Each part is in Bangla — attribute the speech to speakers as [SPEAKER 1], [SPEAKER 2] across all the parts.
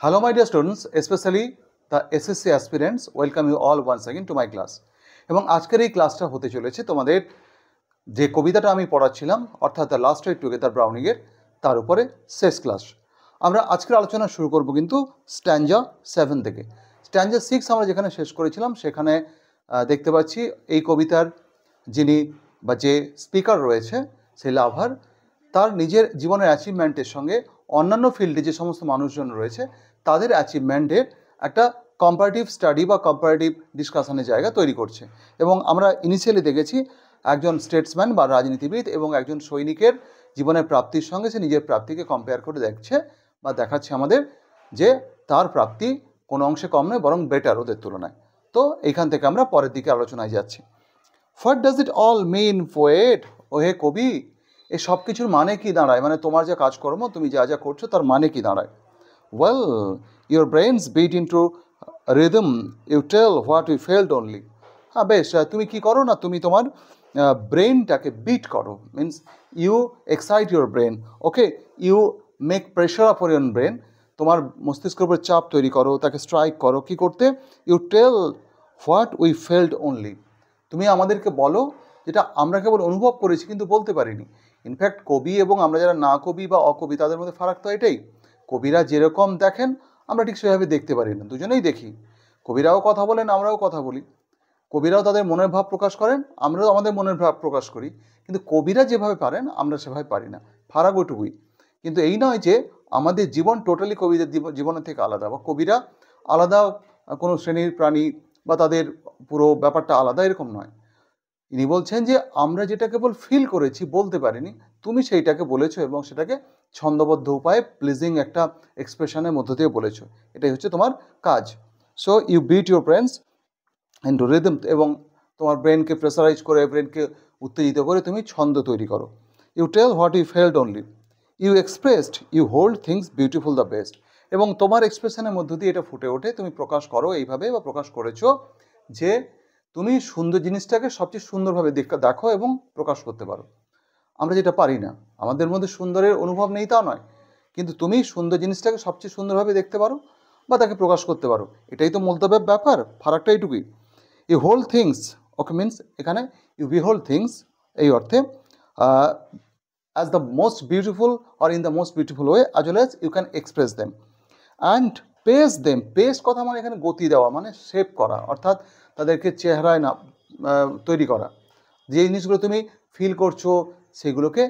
[SPEAKER 1] Hello, my dear students, especially the SSC aspirants. Welcome you all once again to my class. এবং আজকের এই ক্লাসটা হতে চলেছে তোমাদের যে কবিতাটা আমি পড়াচ্ছিলাম অর্থাৎ দ্য লাস্ট রাইড টুগেদার ব্রাউনিংয়ের তার উপরে শেষ ক্লাস। আমরা আজকের আলোচনা শুরু করব কিন্তু স্ট্যাঞ্জা 7 থেকে। স্ট্যাঞ্জা 6 আমরা যেখানে শেষ করেছিলাম সেখানে দেখতে পাচ্ছি এই কবিতার যিনি বা যে স্পিকার রয়েছে সেই লাভার তার নিজের জীবনের অ্যাচিভমেন্টের সঙ্গে অন্যান্য ফিল্ডে যে সমস্ত মানুষজন রয়েছে তাদের অ্যাচিভমেন্টের একটা কম্পারেটিভ স্টাডি বা কম্পারেটিভ ডিসকাশনের জায়গা তৈরি করছে। এবং আমরা ইনিশিয়ালি দেখেছি একজন স্টেটসম্যান বা রাজনীতিবিদ এবং একজন সৈনিকের জীবনের প্রাপ্তির সঙ্গে সে নিজের প্রাপ্তিকে কম্পেয়ার করে দেখছে বা দেখাচ্ছে আমাদের যে তার প্রাপ্তি কোনো অংশে কম নয় বরং বেটার ওদের তুলনায়। তো এইখান থেকে আমরা পরের দিকে আলোচনায় যাচ্ছি। What does it all mean poet? ও হে কবি, এই সব কিছুর মানে কি দাঁড়ায়? মানে তোমার যে কাজকর্ম তুমি যা যা করছো তার মানে কি দাঁড়ায়? Well, your brains beat into rhythm, you tell what you felt only. হ্যাঁ বেশ, তুমি কি করো না, তুমি তোমার ব্রেনটাকে বিট করো, means you excite your brain, okay, you make pressure upon your brain, তোমার মস্তিষ্কের উপর চাপ তৈরি করো, তাকে স্ট্রাইক করো। কি করতে? You tell what we felt only, তুমি আমাদেরকে বলো যেটা আমরা কেবল অনুভব করেছি কিন্তু বলতে পারিনি। ইনফ্যাক্ট কবি এবং আমরা যারা না কবি বা অকবি তাদের মধ্যে ফারাক তো এটাই, কবিরা যেরকম দেখেন আমরা ঠিক সেভাবে দেখতে পারি না, দুজনেই দেখি। কবিরাও কথা বলেন, আমরাও কথা বলি, কবিরাও তাদের মনের ভাব প্রকাশ করেন, আমরাও আমাদের মনের ভাব প্রকাশ করি, কিন্তু কবিরা যেভাবে পারেন আমরা সেভাবে পারি না, ফারাক ওইটুকুই। কিন্তু এই নয় যে আমাদের জীবন টোটালি কবিদের জীবনের থেকে আলাদা বা কবিরা আলাদা কোনো শ্রেণীর প্রাণী বা তাদের পুরো ব্যাপারটা আলাদা, এরকম নয়। ইনি বলছেন যে আমরা যেটা কেবল ফিল করেছি বলতে পারিনি, তুমি সেইটাকে বলেছো এবং সেটাকে ছন্দবদ্ধ উপায়ে প্লিজিং একটা এক্সপ্রেশনের মধ্য দিয়ে বলেছো, এটাই হচ্ছে তোমার কাজ। So you beat your brains into rhythm, এবং তোমার ব্রেনকে প্রেসারাইজ করে, ব্রেনকে উত্তেজিত করে তুমি ছন্দ তৈরি করো। You tell what you felt only, you expressed, you hold things beautiful the best, এবং তোমার এক্সপ্রেশনের মধ্য দিয়ে এটা ফুটে ওঠে, তুমি প্রকাশ করো এইভাবে বা প্রকাশ করেছো যে তুমি সুন্দর জিনিসটাকে সবচেয়ে সুন্দরভাবে দেখো এবং প্রকাশ করতে পারো। আমরা যেটা পারি না, আমাদের মধ্যে সুন্দরের অনুভব নেই তা নয়, কিন্তু তুমি সুন্দর জিনিসটাকে সবচেয়ে সুন্দরভাবে দেখতে পারো বা তাকে প্রকাশ করতে পারো, এটাই তো মূলত ব্যাপার, ফারাকটা এইটুকুই। You hold things, okay, means এখানে ইউ বিহোল্ড থিংস এই অর্থে as the most beautiful or in the most beautiful way as well as you can express them and pace them. Pace কথা মানে এখানে গতি দেওয়া, মানে শেপ করা, অর্থাৎ তাদেরকে চেহারায় না তৈরি করা। যে জিনিসগুলো তুমি ফিল করছো সেগুলোকে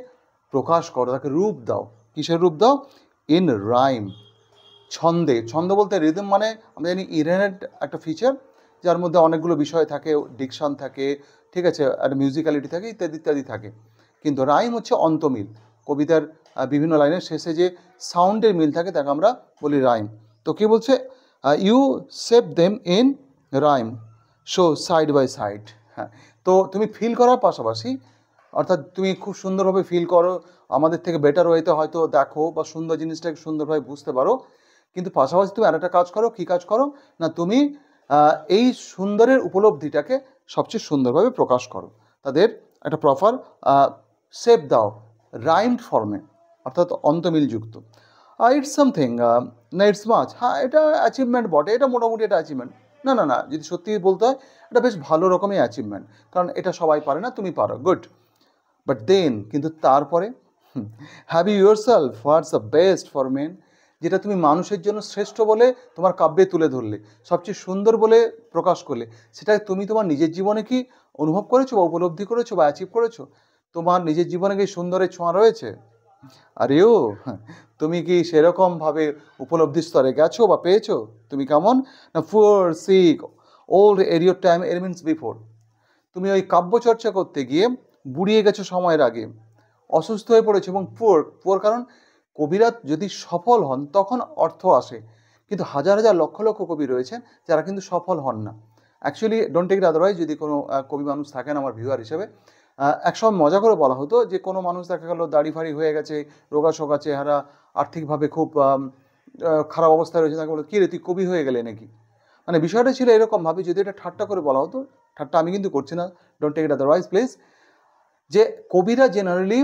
[SPEAKER 1] প্রকাশ করো, তাকে রূপ দাও। কিসের রূপ দাও? ইন রাইম, ছন্দে। ছন্দ বলতে রিদম মানে আমরা জানি ইনহেরেন্ট একটা ফিচার, যার মধ্যে অনেকগুলো বিষয় থাকে, ডিকশন থাকে, ঠিক আছে, একটা মিউজিক্যালিটি থাকে, ইত্যাদি ইত্যাদি থাকে। কিন্তু রাইম হচ্ছে অন্তমিল, কবিতার বিভিন্ন লাইনের শেষে যে সাউন্ডের মিল থাকে তাকে আমরা বলি রাইম। তো কী বলছে? You save them in rhyme, show side by side. হ্যাঁ, তো তুমি ফিল করার পাশাপাশি, অর্থাৎ তুমি খুব সুন্দরভাবে ফিল করো, আমাদের থেকে বেটার ওয়েতে হয়তো দেখো বা সুন্দর জিনিসটাকে সুন্দরভাবে বুঝতে পারো, কিন্তু পাশাপাশি তুমি আরেকটা কাজ করো। কী কাজ করো না, তুমি এই সুন্দরের উপলব্ধিটাকে সবচেয়ে সুন্দরভাবে প্রকাশ করো, তাদের একটা প্রপার শেপ দাও রাইমড ফর্মে, অর্থাৎ অন্তমিলযুক্ত। ইটস সামথিং, না ইটস মাচ, হ্যাঁ এটা অ্যাচিভমেন্ট বটে, এটা মোটামুটি একটা অ্যাচিভমেন্ট। না না না, যদি সত্যি বলতে হয় এটা বেশ ভালো রকমই অ্যাচিভমেন্ট, কারণ এটা সবাই পারে না, তুমি পারো, গুড। বাট দেন, কিন্তু তারপরে, have you yourself what's the best for men, যেটা তুমি মানুষের জন্য শ্রেষ্ঠ বলে তোমার কাব্যে তুলে ধরলে, সবচেয়ে সুন্দর বলে প্রকাশ করলে, সেটা তুমি তোমার নিজের জীবনে কি অনুভব করেছো বা উপলব্ধি করেছো বা অ্যাচিভ করেছো? তোমার নিজের জীবনে কি সুন্দরের ছোঁয়া রয়েছে? আর ইউ, তুমি কি সেরকমভাবে উপলব্ধি স্তরে গেছো বা পেয়েছো? তুমি কেমন না, পুয়ার, সিক, ওল্ড, এরিয়র টাইম, এর মিনস বিফোর, তুমি ওই কাব্যচর্চা করতে গিয়ে বুড়িয়ে গেছো সময়ের আগে, অসুস্থ হয়ে পড়েছো। এবং পুয়ার, পুয়ার কারণ কবিরা যদি সফল হন তখন অর্থ আসে, কিন্তু হাজার হাজার লক্ষ লক্ষ কবি রয়েছেন যারা কিন্তু সফল হন না। Actually don't take it otherwise, যদি কোনো কবি মানুষ থাকেন আমার ভিউয়ার হিসেবে, একসময় মজা করে বলা হতো যে কোনো মানুষ দেখা গেল দাড়ি ফাড়ি হয়ে গেছে, রোগা শোকা চেহারা, আর্থিকভাবে খুব খারাপ অবস্থায় রয়েছে, তাকে বলো কী রে তুই কবি হয়ে গেলে নাকি। মানে বিষয়টা ছিল এরকমভাবে, যদি এটা ঠাট্টা করে বলা হতো, ঠাট্টা আমি কিন্তু করছি না, don't take it otherwise please, যে কবিরা জেনারেলি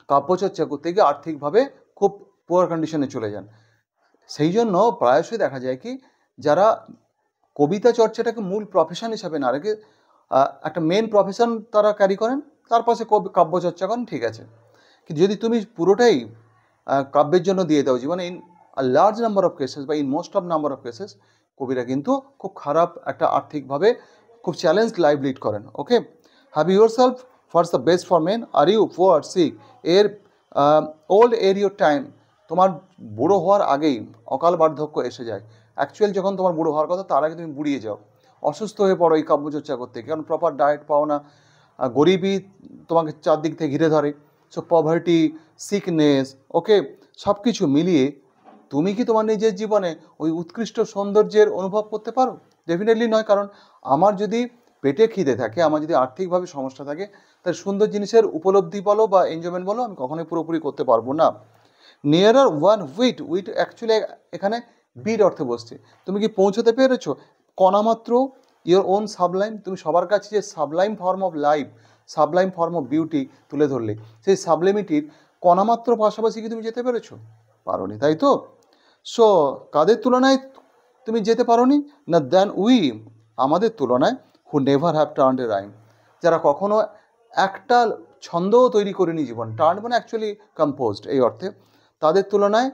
[SPEAKER 1] কাব্যচর্চা করতে গিয়ে আর্থিকভাবে খুব পুয়ার কন্ডিশনে চলে যান। সেই জন্য প্রায়শই দেখা যায় কি, যারা কবিতা চর্চাটাকে মূল প্রফেশন হিসাবে না রেখে একটা মেন প্রফেশন তারা ক্যারি করেন, তার পাশে কাব্য চর্চা করেন, ঠিক আছে। কিন্তু যদি তুমি পুরোটাই কাব্যের জন্য দিয়ে দাও জীবনে, in large number of cases বা in most of number of cases কবিরা কিন্তু খুব খারাপ একটা আর্থিকভাবে খুব চ্যালেঞ্জ লাইফ লিড করেন। Okay, have yourself first the best for men, are you poor sick or old or your time. তোমার বুড়ো হওয়ার আগেই অকাল বার্ধক্য এসে যায়। অ্যাকচুয়াল যখন তোমার বুড়ো হওয়ার কথা, তার আগে তুমি বুড়িয়ে যাও, অসুস্থ হয়ে পড়ো এই কাব্যচর্চা করতে, কারণ প্রপার ডায়েট পাও না, গরিবই তোমাকে চারদিক থেকে ঘিরে ধরে। সো পভার্টি, সিকনেস, ওকে, সব কিছু মিলিয়ে তুমি কি তোমার নিজের জীবনে ওই উৎকৃষ্ট সৌন্দর্যের অনুভব করতে পারো? ডেফিনেটলি নয়। কারণ আমার যদি পেটে খিদে থাকে, আমার যদি আর্থিকভাবে সমস্যা থাকে, তাহলে সুন্দর জিনিসের উপলব্ধি বলো বা এনজয়মেন্ট বলো আমি কখনোই পুরোপুরি করতে পারবো না। Nearer one wit, wit actually এখানে বিট অর্থে বসছে। তুমি কি পৌঁছতে পেরেছো কণামাত্র ইয়োর ওন সাবলাইম? তুমি সবার কাছে যে Sublime form of life, Sublime form of beauty তুলে ধরলে, সেই সাবলিমিটির কণামাত্র পাশাপাশি কি তুমি যেতে পেরেছো? পারোনি, তাই তো? সো কাদের তুলনায় তুমি যেতে পারোনি না? দেন উই, আমাদের তুলনায়, who never have turned a rhyme, যারা কখনো একটা ছন্দও তৈরি করেনি জীবন, টার্ন মানে অ্যাকচুয়ালি কম্পোজড এই অর্থে, তাদের তুলনায়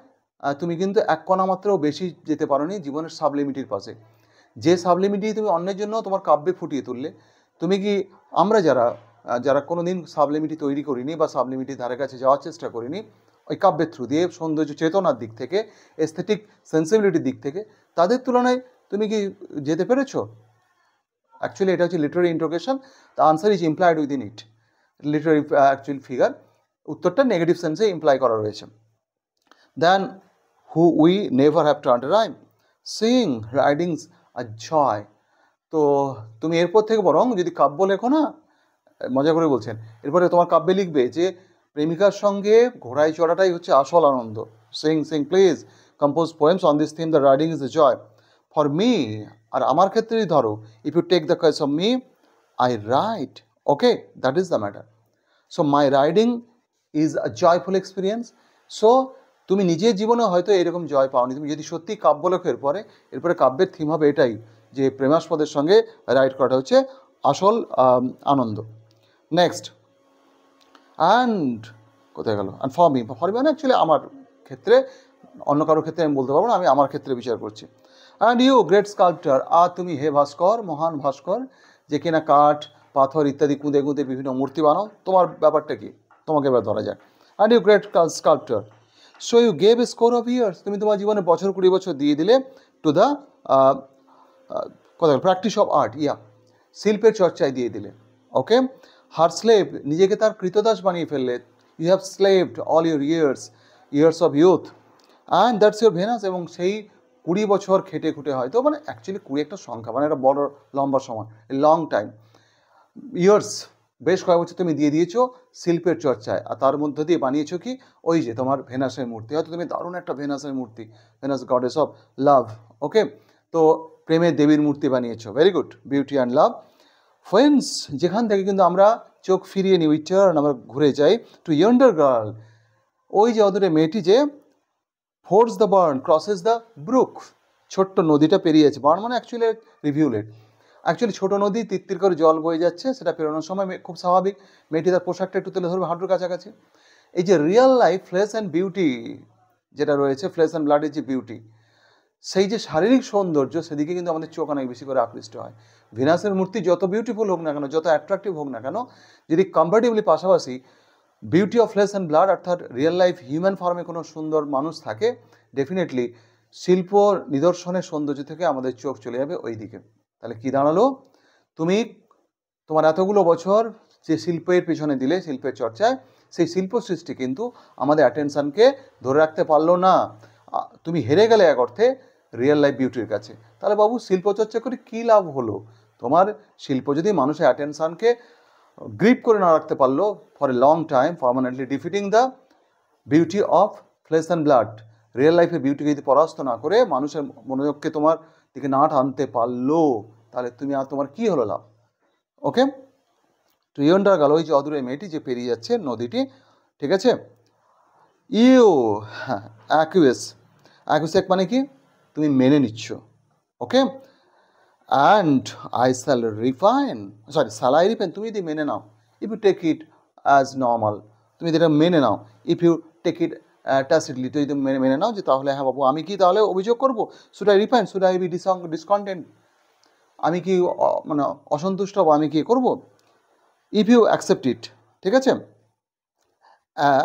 [SPEAKER 1] তুমি কিন্তু এক কণা মাত্রও বেশি যেতে পারোনি জীবনের সাবলিমিটির পাশে। যে সাবলিমিটি তুমি অন্যের জন্য তোমার কাব্যে ফুটিয়ে তুললে, তুমি কি, আমরা যারা যারা কোনো দিন সাবলিমিটি তৈরি করিনি বা সাবলিমিটির ধারে কাছে যাওয়ার চেষ্টা করিনি ওই কাব্যের থ্রু দিয়ে, সৌন্দর্য চেতনার দিক থেকে, এস্থেটিক সেন্সিবিলিটির দিক থেকে, তাদের তুলনায় তুমি কি যেতে পেরেছো? অ্যাকচুয়ালি এটা হচ্ছে literary interrogation, the answer is implied within it. Literary actual figure, উত্তরটা নেগেটিভ সেন্সে ইমপ্লাই করা রয়েছে। Then who we never have turned a rhyme, sing ridings are joy. তো তুমি এরপর থেকে বরং যদি কাব্য লেখো না, মজা করে বলছেন, এরপরে তোমার কাব্যে লিখবে যে প্রেমিকার সঙ্গে ঘোড়ায় চড়াটাই হচ্ছে আসল আনন্দ। Sing sing please compose poems on this theme, the riding is the joy for me. আর আমার ক্ষেত্রেই ধরো, if you take the case of me, I write, okay, that is the matter. So my riding is a joyful experience. So তুমি নিজের জীবনে হয়তো এরকম জয় পাওনি, তুমি যদি সত্যি কাব্য লেখো এরপরে কাব্যের থিম হবে এটাই, যে প্রেমাস্পদের সঙ্গে রাইড করাটা হচ্ছে আসল আনন্দ। নেক্সট, অ্যান্ড কোথায় গেল, অ্যান্ড ফর মি, মানে অ্যাকচুয়ালি আমার ক্ষেত্রে, অন্য কারোর ক্ষেত্রে আমি বলতে পারবো না, আমি আমার ক্ষেত্রে বিচার করছি। অ্যান্ড ইউ গ্রেট স্কাল্পচার, আর তুমি হে ভাস্কর, মহান ভাস্কর, যে কিনা কাঠ, পাথর ইত্যাদি কুঁদে কুঁদে বিভিন্ন মূর্তি বানাও, তোমার ব্যাপারটা কি, তোমাকে এবার ধরা যাক। And you great sculpture, so you gave a score of years, তুমি তোমার জীবনে বছর 20 বছর দিয়ে দিলে টু দ্য কোথায় প্র্যাকটিস অফ আর্ট, শিল্পের চর্চায় দিয়ে দিলে। ওকে, হার স্লেভ, নিজেকে তার কৃতদাস বানিয়ে ফেললে। You have slaved all your years of youth, and that's your Venus. এবং সেই 20 বছর খেটে খুঁটে, হয়তো মানে অ্যাকচুয়ালি 20 একটা সংখ্যা, মানে একটা বড় লম্বা সময়, লং টাইম, ইয়ার্স, বেশ কয়েক বছর তুমি দিয়ে দিয়েছো শিল্পের চর্চায়, আর তার মধ্যে দিয়ে বানিয়েছো কি, ওই যে তোমার ভেনাসের মূর্তি। হয়তো তুমি দারুণ একটা ভেনাসের মূর্তি, ভেনাস গডেস অফ লাভ, ওকে, তো প্রেমের দেবীর মূর্তি বানিয়েছো, very good, beauty and love. Friends, যেখান থেকে কিন্তু আমরা চোখ ফিরিয়ে নিই, উই টার্ন, আমরা ঘুরে যাই টু ইয়ন্ডার গার্ল, ওই যে অদূরে মেয়েটি যে fords the burn, crosses the brook, ছোট্ট নদীটা পেরিয়েছে। বার্ন মানে অ্যাকচুয়ালি রিভিউলেট, অ্যাকচুয়ালি ছোটো নদী, তিত্তির করে জল বয়ে যাচ্ছে, সেটা পেরোনোর সময় খুব স্বাভাবিক মেয়েটি তার পোশাকটা একটু তুলে ধরবে হাঁটুর কাছাকাছি। এই যে real life flash and beauty যেটা রয়েছে, ফ্লেশ অ্যান্ড ব্লাডের যে বিউটি, সেই যে শারীরিক সৌন্দর্য, সেদিকে কিন্তু আমাদের চোখ অনেক বেশি করে আকৃষ্ট হয়। ভিনাসের মূর্তি যত বিউটিফুল হোক না কেন, যত অ্যাট্রাকটিভ হোক না কেন, যদি কম্পারেটিভলি পাশাপাশি beauty of flash and blood, অর্থাৎ রিয়েল লাইফ হিউম্যান ফর্মে কোনো সুন্দর মানুষ থাকে, ডেফিনেটলি শিল্প নিদর্শনের সৌন্দর্য থেকে আমাদের চোখ চলে যাবে ওই দিকে। তাহলে কী দাঁড়ালো, তুমি তোমার এতগুলো বছর যে শিল্পের পেছনে দিলে, শিল্পের চর্চায়, সেই শিল্প সৃষ্টি কিন্তু আমাদের অ্যাটেনশানকে ধরে রাখতে পারলো না। তুমি হেরে গেলে এক অর্থে রিয়েল লাইফ বিউটির কাছে। তাহলে বাবু শিল্পচর্চা করে কী লাভ হলো? তোমার শিল্প যদি মানুষের অ্যাটেনশানকে গ্রিপ করে না রাখতে পারলো for a long time, permanently defeating the beauty of flash and blood, real লাইফের বিউটিকে যদি পরাস্ত না করে মানুষের মনোযোগকে তোমার দিকে না টানতে পারলো, তাহলে তুমি আর তোমার কী হলো লাভ? ওকে, তো ইয়ন্ডার গেল, ওই যে অদূরে মেয়েটি যে পেরিয়ে যাচ্ছে নদীটি, ঠিক আছে। ইউ অ্যাকুয়েস, অ্যাকুসেক মানে কি, তুমি মেনে নিচ্ছ, okay. And I shall refine, shall I refine, তুমি যদি মেনে নাও, if you take it as normal, তুমি যদি এটা মেনে নাও, if you take it tacitly, তুই যদি মেনে নাও যে তাহলে হ্যাঁ বাবু আমি কি তাহলে অভিযোগ করবো, should I refine, should I be discontent, আমি কি মানে অসন্তুষ্ট হবো, আমি কি করবো, ইফ ইউ অ্যাকসেপ্ট ইট, ঠিক আছে।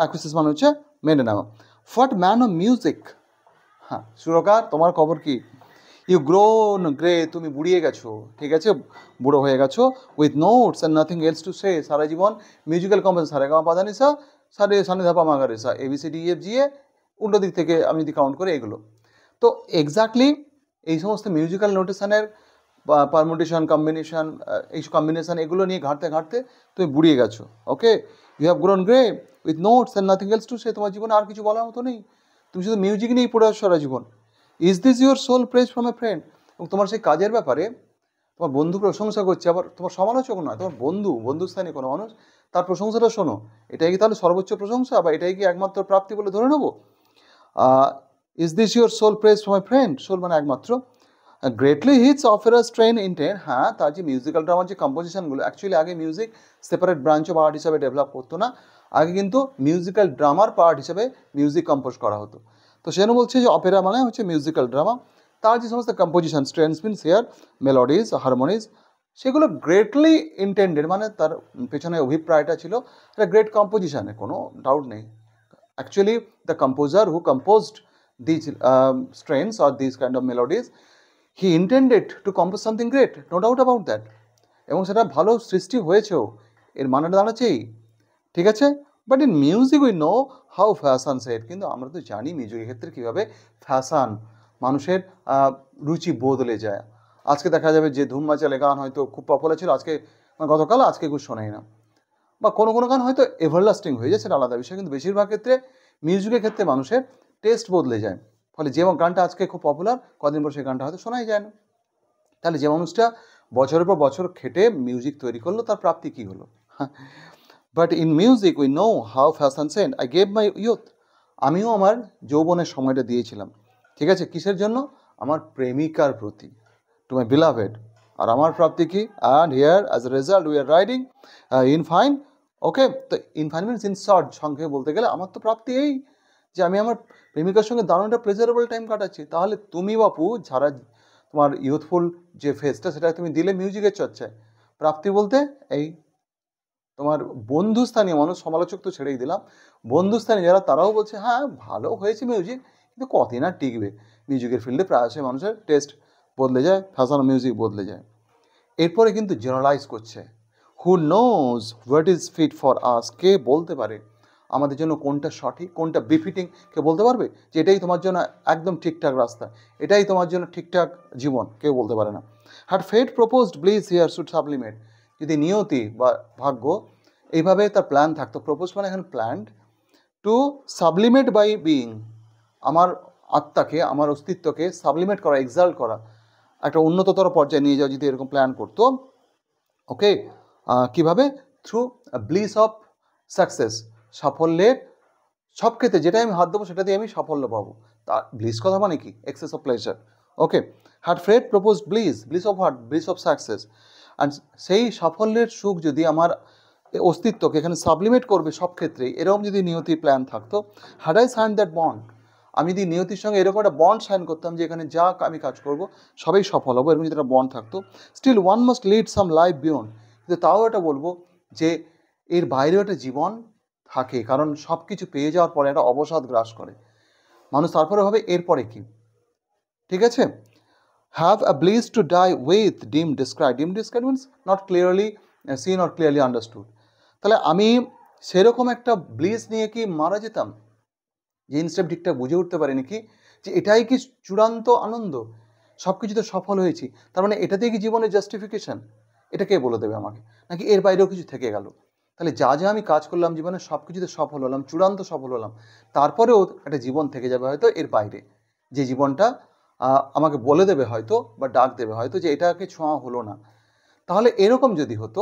[SPEAKER 1] অ্যাকুসিস মানে হচ্ছে মেনে নেওয়া। হোয়াট ম্যান অফ মিউজিক, হ্যাঁ সুরকার তোমার খবর কি, ইউ গ্রোন গ্রে, তুমি বুড়িয়ে গেছো, ঠিক আছে, বুড়ো হয়ে গেছো, with notes and nothing else to say, সারা জীবন মিউজিক্যাল কম্পোজ, সারে গামা পাধা নিসা, সানি ধাপা মাগা রেসা, ABCD EFG উল্টো দিক থেকে আমি যদি কাউন্ট করি এগুলো। তো এক্স্যাক্টলি এই সমস্ত মিউজিক্যাল নোটেশনের পারমুটেশন কম্বিনেশন, এই কম্বিনেশন এগুলো নিয়ে ঘাঁটতে ঘাঁটতে তুমি বুড়িয়ে গেছো, okay. You have grown grey with notes and nothing else to say, তোমার জীবনে আর কিছু বলার মতো নেই, তুমি শুধু মিউজিক নিয়েই পড়ে আসছো সারা জীবন। Is this your soul praise from a friend, এবং তোমার সেই কাজের ব্যাপারে তোমার বন্ধু প্রশংসা করছে, আবার তোমার সমালোচক নয়, তোমার বন্ধুস্থানীয় কোনো মানুষ তার প্রশংসাটা শোনো, এটাই কি তাহলে সর্বোচ্চ প্রশংসা, বা এটাই কি একমাত্র প্রাপ্তি বলে ধরে নেবো? Is this your soul praise from a friend, soul মানে একমাত্র। Greatly hits operas train in ten, হ্যাঁ তার যে মিউজিক্যাল ড্রামার যে কম্পোজিশনগুলো, অ্যাকচুয়ালি আগে music separate branch of art হিসাবে ডেভেলপ করতো না, আগে কিন্তু মিউজিক্যাল ড্রামার পার্ট হিসেবে মিউজিক কম্পোজ করা হতো। তো সেজন্য বলছে যে অপেরা মানে হচ্ছে মিউজিক্যাল ড্রামা, তার যে সমস্ত কম্পোজিশন, স্ট্রেন্স মিনস হেয়ার, মেলোডিজ, হারমোনিজ, সেগুলো গ্রেটলি ইন্টেন্ডেড, মানে তার পেছনে অভিপ্রায়টা ছিল একটা গ্রেট কম্পোজিশনে, কোনো ডাউট নেই। Actually the composer who composed these strains or these kind of melodies, he intended to compose something great, no doubt about that, এবং সেটা ভালো সৃষ্টি হয়েছেও, এর মানেটা দাঁড়াচ্ছেই, ঠিক আছে। But in music we know how fashion set, কিন্তু আমরা তো জানি মিউজিকের ক্ষেত্রে কীভাবে ফ্যাশন, মানুষের রুচি বদলে যায়। আজকে দেখা যাবে যে ধুম মাচালে গান হয়তো খুব পপুলার ছিল, আজকে গতকাল আজকে কেউ শোনেই না, বা কোনো কোনো গান হয়তো এভারলাস্টিং হয়ে যায়, সেটা আলাদা বিষয়, কিন্তু বেশিরভাগ ক্ষেত্রে মিউজিকের ক্ষেত্রে মানুষের টেস্ট বদলে যায়, ফলে যে গানটা আজকে খুব পপুলার কদিন পর সেই গানটা হয়তো শোনাই যায় না। তাহলে যে মানুষটা বছরের পর বছর খেটে মিউজিক তৈরি করলো, তার প্রাপ্তি কী হলো? But in music we know how fashion sent, I gave my youth, আমিও আমার যৌবনের সময়টা দিয়েছিলাম, ঠিক আছে, কিসের জন্য? আমার প্রেমিকার প্রতি, টু মাই বিলাভেড। আর আমার প্রাপ্তি কি? And here as a result we are riding in fine, okay. তো in fine means in short, সংক্ষেপে বলতে গেলে আমার তো প্রাপ্তি এই যে আমি আমার প্রেমিকার সঙ্গে দারুণ একটা প্লেজারেবল টাইম কাটাচ্ছি। তাহলে তুমি বাপু যারা তোমার ইউথফুল যে ফেসটা সেটা তুমি দিলে মিউজিকের চর্চায়, প্রাপ্তি বলতে এই তোমার বন্ধুস্থানীয় মানুষ, সমালোচক তো ছেড়েই দিলাম, বন্ধুস্থানীয় যারা, তারাও বলছে হ্যাঁ ভালো হয়েছে মিউজিক, কিন্তু কতদিন আর টিকবে, মিউজিকের ফিল্ডে প্রায়শই মানুষের টেস্ট বদলে যায়, ফ্যাশন মিউজিক বদলে যায়। এরপরে কিন্তু জেনারেলাইজ করছে, who knows what is fit for us, কে বলতে পারে আমাদের জন্য কোনটা সঠিক, কোনটা বিফিটিং, কে বলতে পারবে যে এটাই তোমার জন্য একদম ঠিকঠাক রাস্তা, এটাই তোমার জন্য ঠিকঠাক জীবন, কেউ বলতে পারে না। Had fate proposed bliss here should sublimate, যদি নিয়তি বা ভাগ্য এইভাবে তার প্ল্যান থাকতো, প্রপোজ মানে এখানে প্ল্যান্ড, টু সাবলিমেট বাই বিইং, আমার আত্মাকে, আমার অস্তিত্বকে সাবলিমেট করা, এক্সাল্ট করা, একটা উন্নততর পর্যায়ে নিয়ে যাওয়া, যদি এরকম প্ল্যান করতো, ওকে। কীভাবে? থ্রু ব্লিস অফ সাকসেস, সাফল্যের সব ক্ষেত্রে যেটাই আমি হাত দেবো সেটাতেই আমি সাফল্য পাবো। তা ব্লিস কথা মানে কি? Access of pleasure, okay. Had Fred propose bliss, bliss of heart, bliss of success, and সেই সাফল্যের সুখ যদি আমার অস্তিত্বকে এখানে সাবলিমেট করবে সব ক্ষেত্রেই, এরকম যদি নিয়তির প্ল্যান থাকতো, had i sine that bond, আমি যদি নিয়তির সঙ্গে এরকম একটা বন্ড সাইন করতাম যে এখানে যা আমি কাজ করব সবই সফল হবো, এরকম যদি একটা বন্ড থাকতো, স্টিল ওয়ান মাস্ট লিড সাম লাইফ বিয়ন্ড, কিন্তু তাও এটা বলবো যে এর বাইরেও একটা জীবন থাকে, কারণ সব কিছু পেয়ে যাওয়ার পরে একটা অবসাদ গ্রাস করে মানুষ, তারপরে হবে এরপরে কি, ঠিক আছে। Have a bliss to die with dim describe, dim describe means not clearly seen or clearly understood, তাহলে আমি সেরকম একটা ব্লিজ নিয়ে কি মারা যেতাম যে ইনস্টেপ ঠিকঠাক বুঝে উঠতে পারিনি কি যে এটাই কি চূড়ান্ত আনন্দ, সব কিছুতে সফল হয়েছি, তার মানে এটাতেই কি জীবনের জাস্টিফিকেশান, এটা কে বলে দেবে আমাকে, নাকি এর বাইরেও কিছু থেকে গেল? তাহলে যা যা আমি কাজ করলাম জীবনে সব কিছুতে সফল হলাম, চূড়ান্ত সফল হলাম, তারপরেও একটা জীবন থেকে যাবে হয়তো এর বাইরে, যে জীবনটা আমাকে বলে দেবে হয়তো বা ডাক দেবে হয়তো যে এটাকে ছোঁয়া হলো না। তাহলে এরকম যদি হতো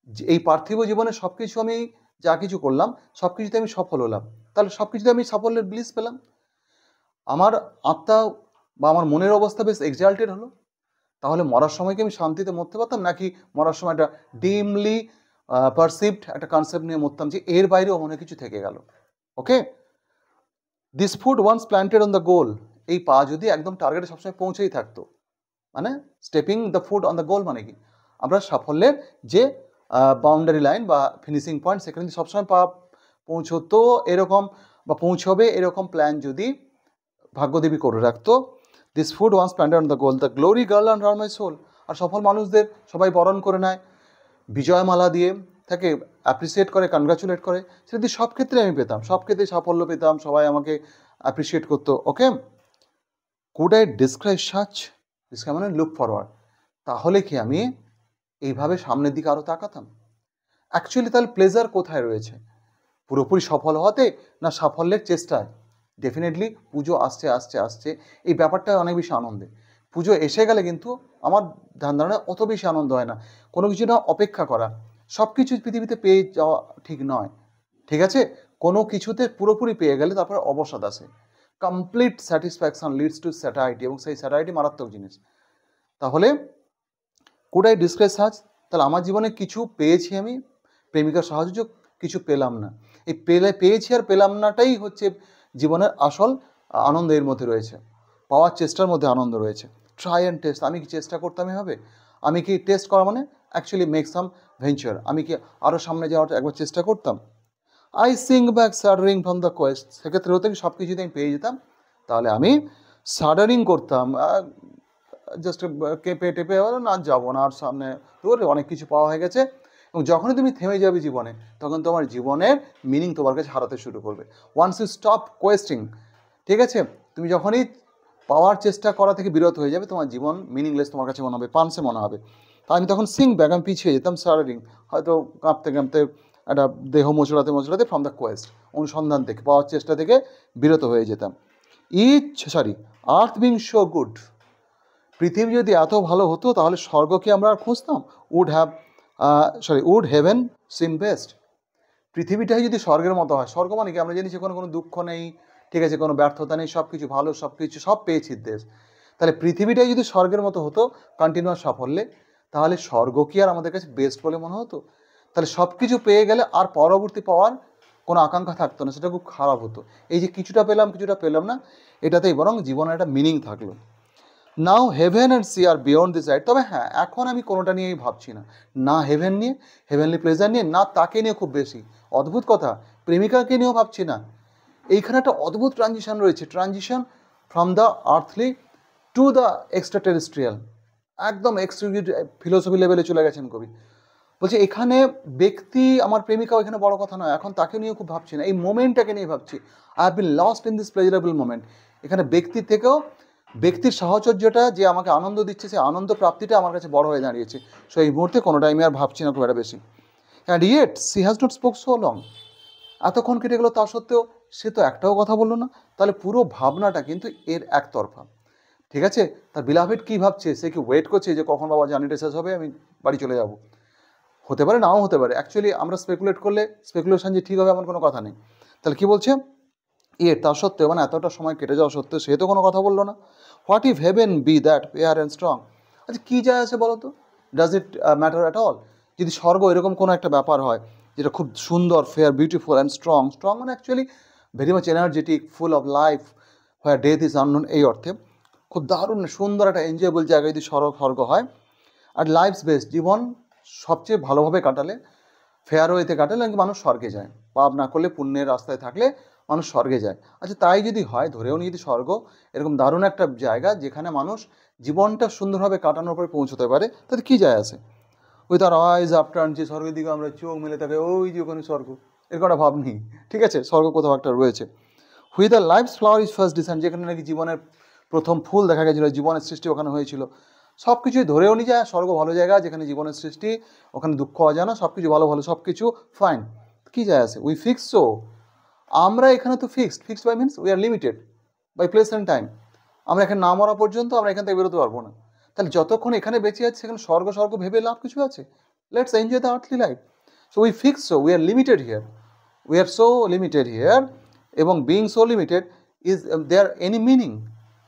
[SPEAKER 1] যে এই পার্থিব জীবনে সব কিছু আমি যা কিছু করলাম সব কিছুতে আমি সফল হলাম, তাহলে সব কিছুতে আমি সাফল্যের ব্লিস পেলাম। আমার আত্মা বা আমার মনের অবস্থা বেশ এক্সাল্টেড হলো, তাহলে মরার সময় কি আমি শান্তিতে মরতে পারতাম, নাকি মরার সময় একটা ডিমলি পারসিভড একটা কনসেপ্ট নিয়ে মরতাম যে এর বাইরেও মনে কিছু থেকে গেল। Okay, this foot once planted on the goal, এই পা যদি একদম টার্গেটে সবসময় পৌঁছেই থাকতো, মানে stepping the foot on the goal মানে কি, আমরা সাফল্যের যে বাউন্ডারি লাইন বা ফিনিশিং পয়েন্ট সেখানে যদি সবসময় পা পৌঁছতো এরকম বা পৌঁছবে এরকম প্ল্যান যদি ভাগ্যদেবী করে রাখতো। This foot once planted on the goal, the glory girl and round my soul, আর সফল মানুষদের সবাই বরণ করে নেয়, বিজয়মালা দিয়ে তাকে অ্যাপ্রিসিয়েট করে, কনগ্রাচুলেট করে, সেটা দিয়ে সব ক্ষেত্রে আমি পেতাম, সব ক্ষেত্রে সাফল্য পেতাম, সবাই আমাকে অ্যাপ্রিসিয়েট করতো। Okay, could I describe such, describe মানে লুক ফরওয়ার্ড, তাহলে কি আমি এইভাবে সামনের দিকে আরও তাকাতাম? অ্যাকচুয়ালি তাহলে প্লেজার কোথায় রয়েছে, পুরোপুরি সফল হওয়াতে না সাফল্যের চেষ্টায়? ডেফিনেটলি পুজো আসছে আসছে আসছে এই ব্যাপারটা অনেক বেশি আনন্দে, পুজো এসে গেলে কিন্তু আমার ধ্যান ধারণা অত বেশি আনন্দ হয় না, কোনো কিছু না অপেক্ষা করা, সব কিছু পৃথিবীতে পেয়ে যাওয়া ঠিক নয়, ঠিক আছে? কোনো কিছুতে পুরোপুরি পেয়ে গেলে তারপরে অবসাদ আসে, complete satisfaction leads to satiety, এবং সেই স্যাটাইটি মারাত্মক জিনিস। তাহলে কুড আই ডিসক্রাইব সাচ, তাহলে আমার জীবনে কিছু পেয়েছি আমি, প্রেমিকার সাহায্য, কিছু পেলাম না, এই পেয়েছি আর পেলাম নাটাই হচ্ছে জীবনের আসল আনন্দ, এর মধ্যে রয়েছে, পাওয়ার চেষ্টার মধ্যে আনন্দ রয়েছে। ট্রাই অ্যান্ড টেস্ট, আমি কি চেষ্টা করতাম এভাবে, আমি কি টেস্ট করা মানে অ্যাকচুয়ালি মেক সাম ভেঞ্চার, আমি কি আরও সামনে যাওয়ার একবার চেষ্টা করতাম। I sing back shuddering from the quest, সেক্ষেত্রে হতে কি সব কিছুতে আমি পেয়ে যেতাম, তাহলে আমি সার্ডারিং করতাম, জাস্ট কেঁপে টেপে না যাবো না আর সামনে, তোর অনেক কিছু পাওয়া হয়ে গেছে, এবং যখনই তুমি থেমে যাবে জীবনে তখন তোমার জীবনের মিনিং তোমার কাছে হারাতে শুরু করবে। ওয়ান্স ইউ স্টপ কোয়েস্টিং, ঠিক আছে, তুমি যখনই পাওয়ার চেষ্টা করা থেকে বিরত হয়ে যাবে তোমার জীবন মিনিংলেস তোমার কাছে মনে হবে, পানসে মনে হবে। তা আমি তখন সিং ব্যাক, আমি পিছিয়ে যেতাম, সার্ডারিং, হয়তো কাঁপতে কাঁপতে একটা দেহ মোচড়াতে মোচড়াতে ফ্রম দ্য কোয়েস্ট, অনুসন্ধান থেকে, পাওয়ার চেষ্টা থেকে বিরত হয়ে যেতাম। আর্থ বিং সো গুড, পৃথিবী যদি এত ভালো হতো তাহলে স্বর্গকে আমরা আর খুঁজতাম, উড হেভেন সিম বেস্ট, পৃথিবীটাই যদি স্বর্গের মতো হয়, স্বর্গ মানে কি আমরা জানি সেখানে কোনো দুঃখ নেই, ঠিক আছে, কোনো ব্যর্থতা নেই, সব কিছু ভালো, সব কিছু সব পেয়েছি দেশ, তাহলে পৃথিবীটাই যদি স্বর্গের মতো হতো কন্টিনিউয়াস সাফল্যে, তাহলে স্বর্গ কি আর আমাদের কাছে বেস্ট বলে মনে হতো? তাহলে সব কিছু পেয়ে গেলে আর পরবর্তী পাওয়ার কোনো আকাঙ্ক্ষা থাকতো না, সেটা খুব খারাপ হতো। এই যে কিছুটা পেলাম কিছুটা পেলাম না, এটাতেই বরং জীবনের একটা মিনিং থাকলো। Now heaven and she are beyond this ride, তবে হ্যাঁ এখন আমি কোনোটা নিয়েই ভাবছি না, না হেভেন নিয়ে, হেভেনলি প্লেজার নিয়ে, না তাকে নিয়ে খুব বেশি, অদ্ভুত কথা, প্রেমিকাকে নিয়েও ভাবছি না। এইখানে একটা অদ্ভুত ট্রানজিশন রয়েছে, transition from the earthly to the extra terrestrial, একদম ফিলোসফি লেভেলে চলে গেছেন কবি। বলছে এখানে ব্যক্তি আমার প্রেমিকাও এখানে বড় কথা নয়, এখন তাকে নিয়েও খুব ভাবছি না, এই মোমেন্টটাকে নিয়ে ভাবছি। I have been lost in this pleasurable moment, এখানে ব্যক্তির থেকেও ব্যক্তির সাহচর্যটা যে আমাকে আনন্দ দিচ্ছে, সেই আনন্দ প্রাপ্তিটা আমার কাছে বড় হয়ে দাঁড়িয়েছে। সো এই মুহূর্তে কোনোটাই আমি আর ভাবছি না খুব একটা বেশি। And yet she has not spoke so long, এতক্ষণ কেটে গেলো তা সত্ত্বেও সে তো একটাও কথা বললো না, তাহলে পুরো ভাবনাটা কিন্তু এর একতরফা, ঠিক আছে? তার বিলাভেড কী ভাবছে, সে কি ওয়েট করছে যে কখন বাবা জার্নিটা শেষ হবে আমি বাড়ি চলে যাব? হতে পারে, নাও হতে পারে, অ্যাকচুয়ালি আমরা স্পেকুলেট করলে স্পেকুলেশন যে ঠিক হবে এমন কোনো কথা নেই। তাহলে কী বলছে, তা সত্ত্বেও মানে এতটা সময় কেটে যাওয়া সত্ত্বেও সে তো কোনো কথা বললো না। What if heaven be that fair and strong, আচ্ছা কী যায় আছে বলো তো, does it matter at all, যদি স্বর্গ এরকম কোনো একটা ব্যাপার হয় যেটা খুব সুন্দর, fair, beautiful and strong, strong মানে actually very much energetic, full of life, where death is unknown, এই অর্থে খুব দারুণ সুন্দর একটা এনজয়েবল জায়গায় যদি স্বর্গ হয়, আর লাইফস বেস্ট, জীবন সবচেয়ে ভালোভাবে কাটালে, ফেয়ার ওয়েতে কাটালে নাকি মানুষ স্বর্গে যায়, পাপ না করলে পুণ্যের রাস্তায় থাকলে মানুষ স্বর্গে যায়। আচ্ছা তাই যদি হয়, ধরেও নিয়ে যদি স্বর্গ এরকম দারুণ একটা জায়গা যেখানে মানুষ জীবনটা সুন্দরভাবে কাটানোর পরে পৌঁছতে পারে, তাতে কী যায় আসে? উইথ আর আইজ আফটার, যে স্বর্গের দিকে আমরা চোখ মেলে থাকে, ওই যে ওখানে স্বর্গ, এরকম একটা ভাব নেই, ঠিক আছে, স্বর্গ কোথাও একটা রয়েছে। With our life's flower is first design, যেখানে নাকি জীবনের প্রথম ফুল দেখা গেছিলো, জীবনের সৃষ্টি ওখানে হয়েছিল, সব কিছুই ধরেও নিয়ে যায় স্বর্গ ভালো জায়গা, যেখানে জীবনের সৃষ্টি, ওখানে দুঃখ অজানা, সব কিছু ভালো ভালো, সব কিছু ফাইন, কী যায় আসে? উই ফিক্স, সো আমরা এখানে তো fixed by means we are limited by place and time, আমরা এখানে না মরা পর্যন্ত আমরা এখান থেকে বেরোতে পারবো না, তাহলে যতক্ষণ এখানে বেঁচে আছে সেখানে স্বর্গ ভেবে লাভ কিছু আছে? Let's enjoy the earthly life. So we fix, so we are limited here, we are so limited here, এবং being so limited is there any meaning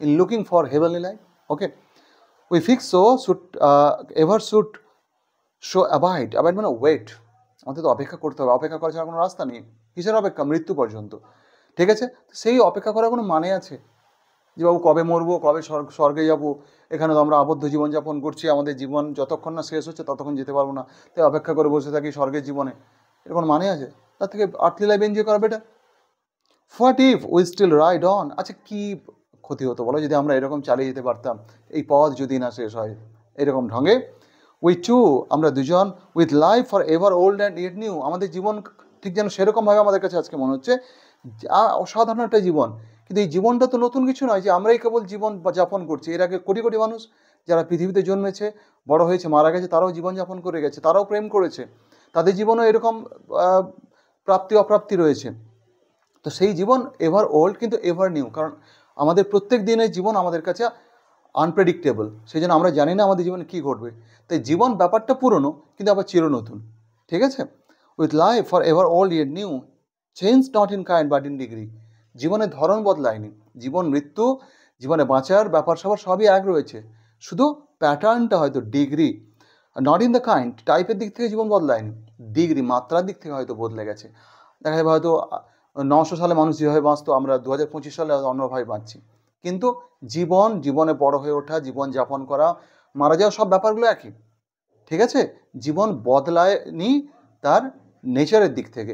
[SPEAKER 1] in looking for heavenly life? Okay, we fix so should ever should show abide মানে ওয়েট, আমাদের তো অপেক্ষা করতে হবে, অপেক্ষা করার ছাড়া কোনো রাস্তা নেই। কিসের অপেক্ষা? মৃত্যু পর্যন্ত, ঠিক আছে? সেই অপেক্ষা করার কোনো মানে আছে যে বাবু কবে মরবো, কবে স্বর্গে যাবো, এখানে তো আমরা আবদ্ধ জীবনযাপন করছি, আমাদের জীবন যতক্ষণ না শেষ হচ্ছে ততক্ষণ যেতে পারবো না, তাই অপেক্ষা করে বসে থাকি স্বর্গের জীবনে, এর কোনো মানে আছে? তার থেকে আর্থলি লাইফ এনজয় করা better. What if we still ride on? আচ্ছা কী ক্ষতি হতো বলো যদি আমরা এরকম চালিয়ে যেতে পারতাম, এই পথ যদি না শেষ হয় এরকম ঢঙে। উই টু, আমরা দুজন, with life for ever old and yet new, আমাদের জীবন ঠিক যেন সেরকমভাবে আমাদের কাছে আজকে মনে হচ্ছে অসাধারণ একটা জীবন, কিন্তু এই জীবনটা তো নতুন কিছু নয় যে আমরাই কেবল জীবন যাপন করছি। এর আগে কোটি কোটি মানুষ যারা পৃথিবীতে জন্মেছে, বড় হয়েছে, মারা গেছে, তারাও জীবনযাপন করে গেছে, তারাও প্রেম করেছে, তাদের জীবনও এরকম প্রাপ্তি অপ্রাপ্তি রয়েছে। তো সেই জীবন এভার ওল্ড কিন্তু এভার নিউ, কারণ আমাদের প্রত্যেক দিনের জীবন আমাদের কাছে আনপ্রেডিক্টেবল, সেই জন্য আমরা জানি না আমাদের জীবনে কী ঘটবে। তাই জীবন ব্যাপারটা পুরনো কিন্তু আবার চিরনতুন, ঠিক আছে? With life for ever old yet new, change not in kind but in degree, জীবনের ধরন বদলায়নি, জীবন মৃত্যু, জীবনে বাঁচার ব্যাপার স্যাপার সবই এক রয়েছে, শুধু প্যাটার্নটা হয়তো degree, not in the kind টাইপের দিক থেকে জীবন বদলায়নি, ডিগ্রি মাত্রার দিক থেকে হয়তো বদলে গেছে। দেখা যাবে হয়তো 900 সালে মানুষ যেভাবে বাঁচতো আমরা 2025 সালে অন্যভাবে বাঁচছি, কিন্তু জীবনে বড় হয়ে ওঠা, জীবন যাপন করা, মারা যাওয়া সব ব্যাপারগুলো একই, ঠিক আছে? জীবন বদলায়নি তার নেচারের দিক থেকে,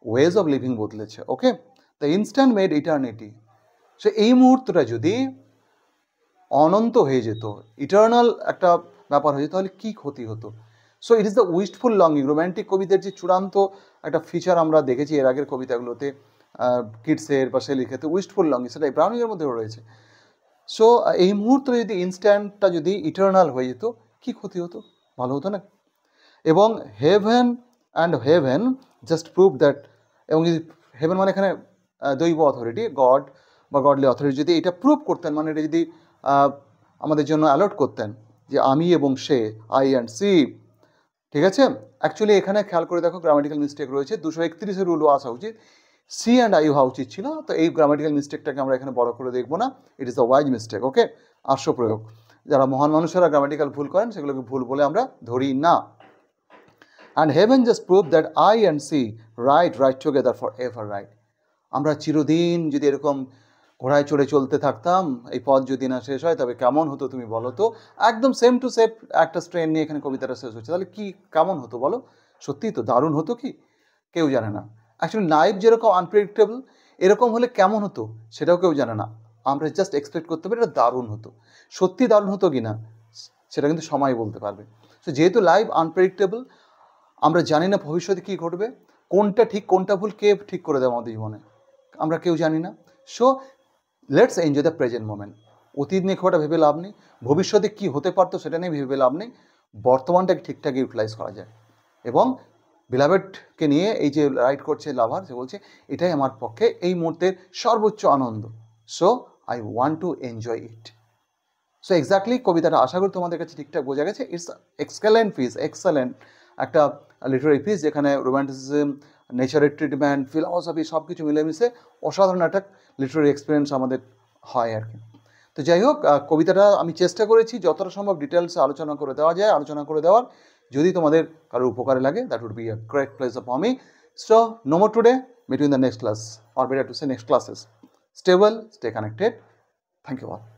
[SPEAKER 1] ওয়েজ অফ লিভিং বদলেছে। ওকে, দ্য ইনস্ট্যান্ট মেড ইটার্নিটি, সে এই মুহূর্তটা যদি অনন্ত হয়ে যেত, ইটার্নাল একটা ব্যাপার হয়ে যেত, তাহলে কী ক্ষতি হতো? So it is the wistful longing, romantic কবিদের যে চূড়ান্ত একটা ফিচার আমরা দেখেছি এর আগের কবিতাগুলোতে, কিডসের বা শেলির ক্ষেত্রে উইস্টফুল লঙ্গিং, সেটা ব্রাউনিংয়ের মধ্যেও রয়েছে। সো এই মুহূর্তে যদি ইনস্ট্যান্টটা যদি ইটার্নাল হয়ে যেত, কী ক্ষতি হতো? ভালো হতো না? এবং হেভেন জাস্ট প্রুভ দ্যাট, এবং যদি হেভেন মানে এখানে দৈব অথরিটি, গড বা গডলি অথরিটি যদি এটা প্রুভ করতেন, মানে এটা যদি আমাদের জন্য অ্যালার্ট করতেন যে আমি এবং সে, আই অ্যান্ড সি, ঠিক আছে? অ্যাকচুয়ালি এখানে খেয়াল করে দেখো গ্রামাটিক্যাল মিস্টেক রয়েছে, 231 রুলও আসা উচিত, সি অ্যান্ড আই হওয়া উচিত ছিল। তো এই গ্রামাটিক্যাল মিস্টেকটাকে আমরা এখানে বড় করে দেখবো না, it is the wise mistake. Okay, আর্শ প্রয়োগ, যারা মহান মানুষেরা গ্রামাটিক্যাল ভুল করেন সেগুলোকে ভুল বলে আমরা ধরি না। And heaven just prove that I and see right together forever right, আমরা চিরদিন যদি এরকম ঘোড়ায় চড়ে চলতে থাকতাম, এই পথ যদি না শেষ হয় তবে কেমন হতো তুমি বলো তো? একদম সেম টু সেম একটা স্ট্রেন নিয়ে এখানে কবিতাটা শেষ হচ্ছে, তাহলে কি কেমন হতো বলো? সত্যিই তো দারুণ হতো কি? কেউ জানে না। অ্যাকচুয়ালি লাইফ যেরকম আনপ্রেডিক্টেবল, এরকম হলে কেমন হতো সেটাও কেউ জানে না, আমরা জাস্ট এক্সপেক্ট করতে পারি এটা দারুণ হতো। সত্যি দারুণ হতো কি না সেটা কিন্তু সময় বলতে পারবে। তো যেহেতু লাইফ আনপ্রেডিক্টেবল, আমরা জানি না ভবিষ্যতে কী ঘটবে, কোনটা ঠিক কোনটা ভুল কে ঠিক করে দেয় আমাদের জীবনে, আমরা কেউ জানি না। So let's enjoy the present moment. অতীত নিয়ে খুব একটা ভেবে লাভ নেই, ভবিষ্যতে কী হতে পারতো সেটা নিয়ে ভেবে লাভ নেই, বর্তমানটাকে ঠিকঠাক ইউটিলাইজ করা যায়। এবং বিলাভেডকে নিয়ে এই যে রাইট করছে লাভার, সে বলছে এটাই আমার পক্ষে এই মুহূর্তের সর্বোচ্চ আনন্দ, so I want to enjoy it. So exactly কবিতাটা আশা করি তোমাদের কাছে ঠিকঠাক বোঝা গেছে। ইটস এক্সেলেন্ট একটা লিটারারি পিস, যেখানে রোম্যান্টিসিজম, নেচারের ট্রিটমেন্ট, ফিলসফি সব কিছু মিলেমিশে অসাধারণ একটা লিটারারি এক্সপিরিয়েন্স আমাদের হয় আর কি। তো যাই হোক, কবিতাটা আমি চেষ্টা করেছি যতটা সম্ভব ডিটেলসে আলোচনা করে দেওয়ার। যদি তোমাদের কারোর উপকারে লাগে, that would be a great pleasure for me. So no more today, meet you in the next class, or better to say next classes. Stay well, stay connected. Thank you all.